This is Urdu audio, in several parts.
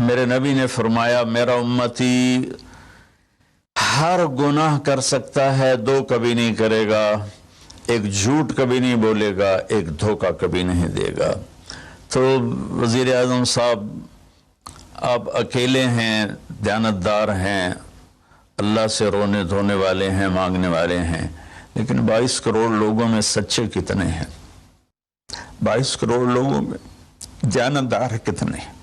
میرے نبی نے فرمایا میرا امتی ہر گناہ کر سکتا ہے، 2 کبھی نہیں کرے گا، ایک جھوٹ کبھی نہیں بولے گا، ایک دھوکہ کبھی نہیں دے گا۔ تو وزیر اعظم صاحب آپ اکیلے ہیں، دیانتدار ہیں، اللہ سے رونے دھونے والے ہیں، مانگنے والے ہیں، لیکن 22 کروڑ لوگوں میں سچے کتنے ہیں؟ 22 کروڑ لوگوں میں دیانتدار کتنے ہیں؟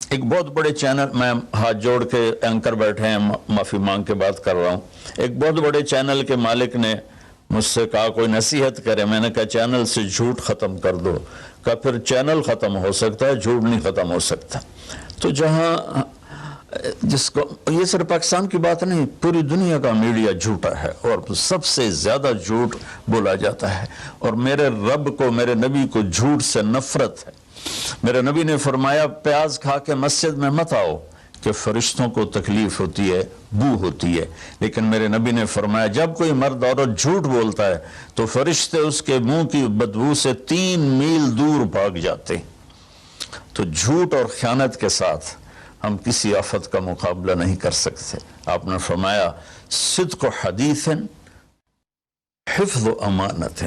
ایک بہت بڑے چینل، میں ہاتھ جوڑ کے اینکر بیٹھے ہیں، معافی مانگ کے بات کر رہا ہوں، ایک بہت بڑے چینل کے مالک نے مجھ سے کہا کوئی نصیحت کرے، میں نے کہا چینل سے جھوٹ ختم کر دو، کہا پھر چینل ختم ہو سکتا ہے، جھوٹ نہیں ختم ہو سکتا۔ تو جہاں جس کو، یہ صرف پاکستان کی بات نہیں، پوری دنیا کا میڈیا جھوٹا ہے اور سب سے زیادہ جھوٹ بولا جاتا ہے، اور میرے رب کو، میرے نبی کو جھوٹ سے نفرت ہے۔ میرے نبی نے فرمایا پیاز کھا کے مسجد میں مت آؤ کہ فرشتوں کو تکلیف ہوتی ہے، بو ہوتی ہے، لیکن میرے نبی نے فرمایا جب کوئی مرد عورت جھوٹ بولتا ہے تو فرشتے اس کے منہ کی بدبو سے 3 میل دور بھاگ جاتے۔ تو جھوٹ اور خیانت کے ساتھ ہم کسی آفت کا مقابلہ نہیں کر سکتے۔ آپ نے فرمایا صدق حدیث حفظ امانت،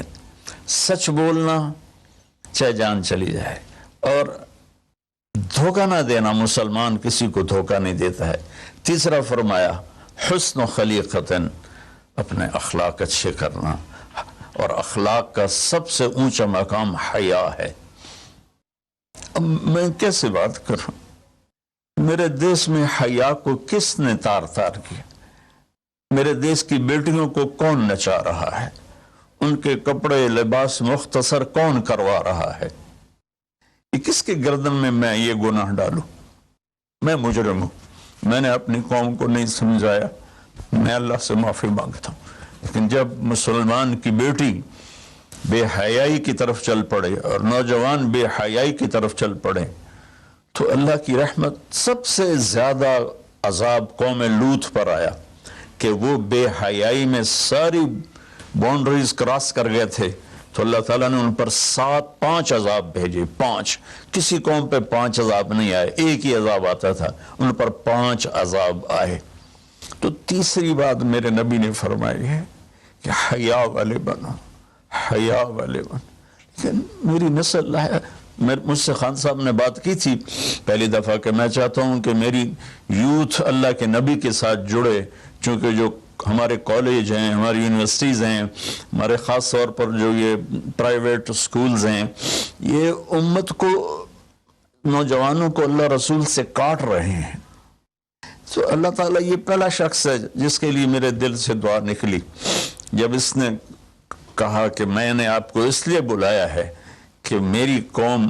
سچ بولنا چاہے جان چلی جائے، اور دھوکہ نہ دینا، مسلمان کسی کو دھوکہ نہیں دیتا ہے۔ تیسرا فرمایا حسن خلیقت، اپنے اخلاق اچھے کرنا، اور اخلاق کا سب سے اونچا مقام حیا ہے۔ اب میں کیسے بات کروں؟ میرے دیش میں حیا کو کس نے تار تار کیا؟ میرے دیش کی بیٹیوں کو کون نچا رہا ہے؟ ان کے کپڑے لباس مختصر کون کروا رہا ہے؟ یہ کس کے گردن میں یہ گناہ ڈالوں؟ میں مجرم ہوں، میں نے اپنی قوم کو نہیں سمجھایا، میں اللہ سے معافی مانگتا ہوں۔ لیکن جب مسلمان کی بیٹی بے حیائی کی طرف چل پڑے اور نوجوان بے حیائی کی طرف چل پڑے تو اللہ کی رحمت، سب سے زیادہ عذاب قوم لوط پر آیا کہ وہ بے حیائی میں ساری باؤنڈریز کراس کر گئے تھے، تو اللہ تعالیٰ نے ان پر 5 عذاب بھیجے۔ 5، کسی قوم پہ 5 عذاب نہیں آئے، ایک ہی عذاب آتا تھا، ان پر 5 عذاب آئے۔ تو تیسری بات میرے نبی نے فرمائی ہے کہ حیا والے بنو، حیا والے بنو۔ لیکن میری نسل ہے، مجھ سے خان صاحب نے بات کی تھی پہلی دفعہ کہ میں چاہتا ہوں کہ میری یوتھ اللہ کے نبی کے ساتھ جڑے، چونکہ جو ہمارے کالج ہیں، ہماری یونیورسٹیز ہیں، ہمارے خاص طور پر جو یہ پرائیویٹ سکولز ہیں، یہ امت کو، نوجوانوں کو اللہ رسول سے کاٹ رہے ہیں۔ تو اللہ تعالیٰ یہ پہلا شخص ہے جس کے لیے میرے دل سے دعا نکلی جب اس نے کہا کہ میں نے آپ کو اس لیے بلایا ہے کہ میری قوم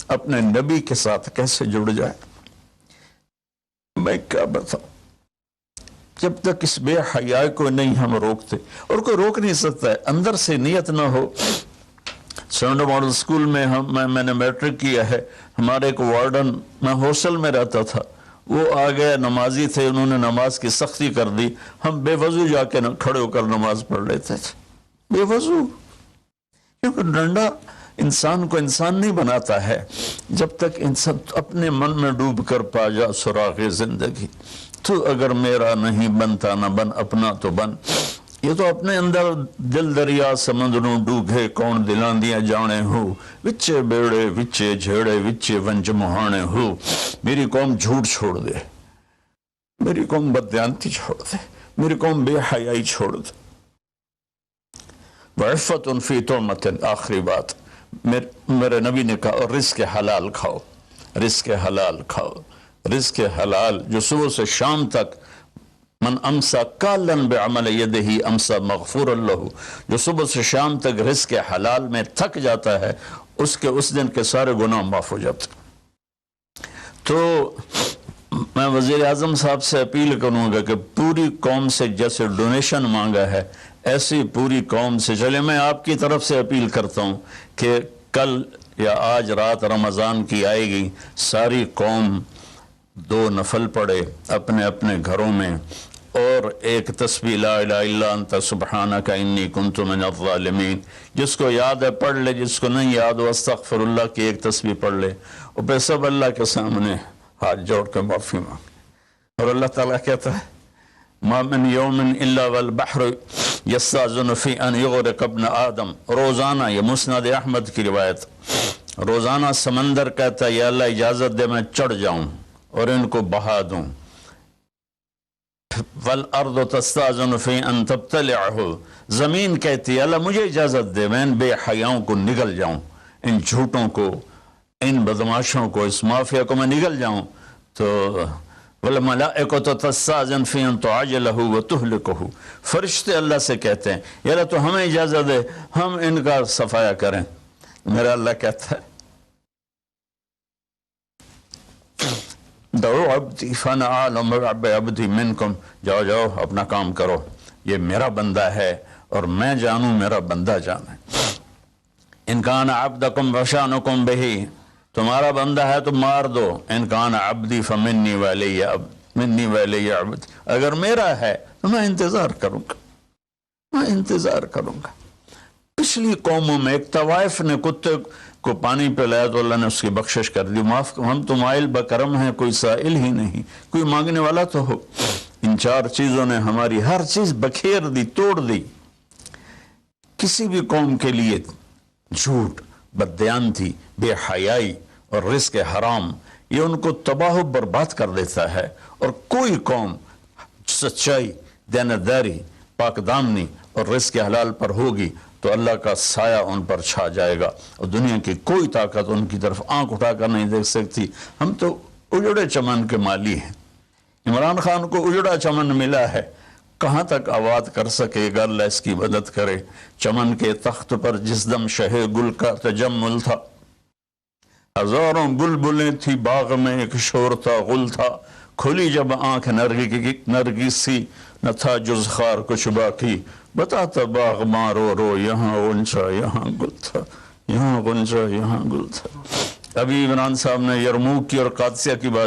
اپنے نبی کے ساتھ کیسے جڑ جائے۔ میں کیا بتاؤں، جب تک اس بے حیائی کو نہیں ہم روکتے، اور کوئی روک نہیں سکتا ہے، اندر سے نیت نہ ہو۔ سرنڈر ماڈل سکول میں میں نے میٹرک کیا ہے، ہمارے ایک وارڈن، میں ہاسٹل میں رہتا تھا، وہ آ گئے، نمازی تھے، انہوں نے نماز کی سختی کر دی، ہم بے وضو جا کے کھڑے ہو کر نماز پڑھ لیتے تھے، بے وضو، کیونکہ ڈنڈا انسان کو انسان نہیں بناتا ہے جب تک انسان اپنے من میں ڈوب کر پا جا سراغ زندگی۔ تو اگر میرا نہیں بنتا نہ بن، اپنا تو بن۔ یہ تو اپنے اندر دل دریا سمندروں ڈوبے کون دلان دیا جانے ہو، وچے بیڑے وچے جھیڑے وچے ونج مہانے ہو۔ میری قوم جھوٹ چھوڑ دے، میری قوم بددیانتی چھوڑ دے، میری قوم بے حیائی چھوڑ دے۔ وعفت فی طعمت، آخری بات میرے نبی نے کہا اور رزق حلال کھاؤ، رزق حلال کھاؤ، رزق حلال جو صبح سے شام تک، من امسا کالن بعمل یدہ امسا مغفور اللہ، جو صبح سے شام تک رزق حلال میں تھک جاتا ہے اس کے اس دن کے سارے گناہ معاف ہو جاتے۔ تو میں وزیر اعظم صاحب سے اپیل کروں گا کہ پوری قوم سے جیسے ڈونیشن مانگا ہے ایسی پوری قوم سے چلے۔ میں آپ کی طرف سے اپیل کرتا ہوں کہ کل یا آج رات رمضان کی آئے گی، ساری قوم 2 نفل پڑھے اپنے اپنے گھروں میں، اور ایک تسبیح لا الہ الا انت سبحانک انی کنت من الظالمین، جس کو یاد ہے پڑھ لے، جس کو نہیں یاد ہو استغفر اللہ کی ایک تسبیح پڑھ لے، اور پھر سب اللہ کے سامنے ہاتھ جوڑ کے معافی مانگے. اور اللہ تعالیٰ کہتا ہے ما من یوم الا والبحر یستاذن فی ان یغرق ابن آدم. روزانہ، یہ مسند احمد کی روایت، روزانہ سمندر کہتا ہے یا اللہ اجازت دے میں چڑھ جاؤں اور ان کو بہا دوں. والارض تستاذن فی ان تبتلعہ، زمین کہتی ہے اللہ مجھے اجازت دے میں ان بے حیاؤں کو نگل جاؤں، ان جھوٹوں کو، ان بدماشوں کو، اس مافیا کو میں نگل جاؤں. تو والملائکۃ تستاذن فی ان تعجلہ وتہلکہ، فرشتے اللہ سے کہتے ہیں یا اللہ تو ہمیں اجازت دے ہم ان کا صفایا کریں. میرا اللہ کہتا ہے دعو عبدی فانا اعلم بعبدی منکم، جاؤ جاؤ اپنا کام کرو، یہ میرا بندہ ہے اور میں جانوں میرا بندہ جانے. ان کان عبدکم فشانکم بہ، تمہارا بندہ ہے تو مار دو. ان کان عبدی فمنی ولی منی ولی عبدی، اگر میرا ہے تو میں انتظار کروں گا، میں انتظار کروں گا. پچھلی قوموں میں ایک طوائف نے کتے کو پانی پلایا تو اللہ نے اس کی بخشش کر دی، معاف. ہم تو مائل بکرم ہیں، کوئی سائل ہی نہیں، کوئی مانگنے والا تو ہو. ان چار چیزوں نے ہماری ہر چیز بکھیر دی، توڑ دی. کسی بھی قوم کے لیے جھوٹ، بددیانتی، بے حیائی اور رزق حرام یہ ان کو تباہ و برباد کر دیتا ہے. اور کوئی قوم سچائی، دیانتداری، پاک دامنی اور رزق حلال پر ہوگی تو اللہ کا سایہ ان پر چھا جائے گا اور دنیا کی کوئی طاقت ان کی طرف آنکھ اٹھا کر نہیں دیکھ سکتی. ہم تو اجڑے چمن کے مالی ہیں. عمران خان کو اجڑا چمن ملا ہے، کہاں تک آباد کر سکے گا، اللہ اس کی مدد کرے. چمن کے تخت پر جس دم شہ گل کا تجمل تھا، ہزاروں بلبلیں تھی باغ میں، ایک شور تھا، غل تھا. کھلی جب آنکھ نرگس سی، نہ تھا جز خار کچھ باقی. بتاتا باغ مارو رو، یہاں غنچہ یہاں گل تھا، یہاں غنچہ یہاں گل تھا. ابھی عمران صاحب نے یرموک کی اور قادسیہ کی بات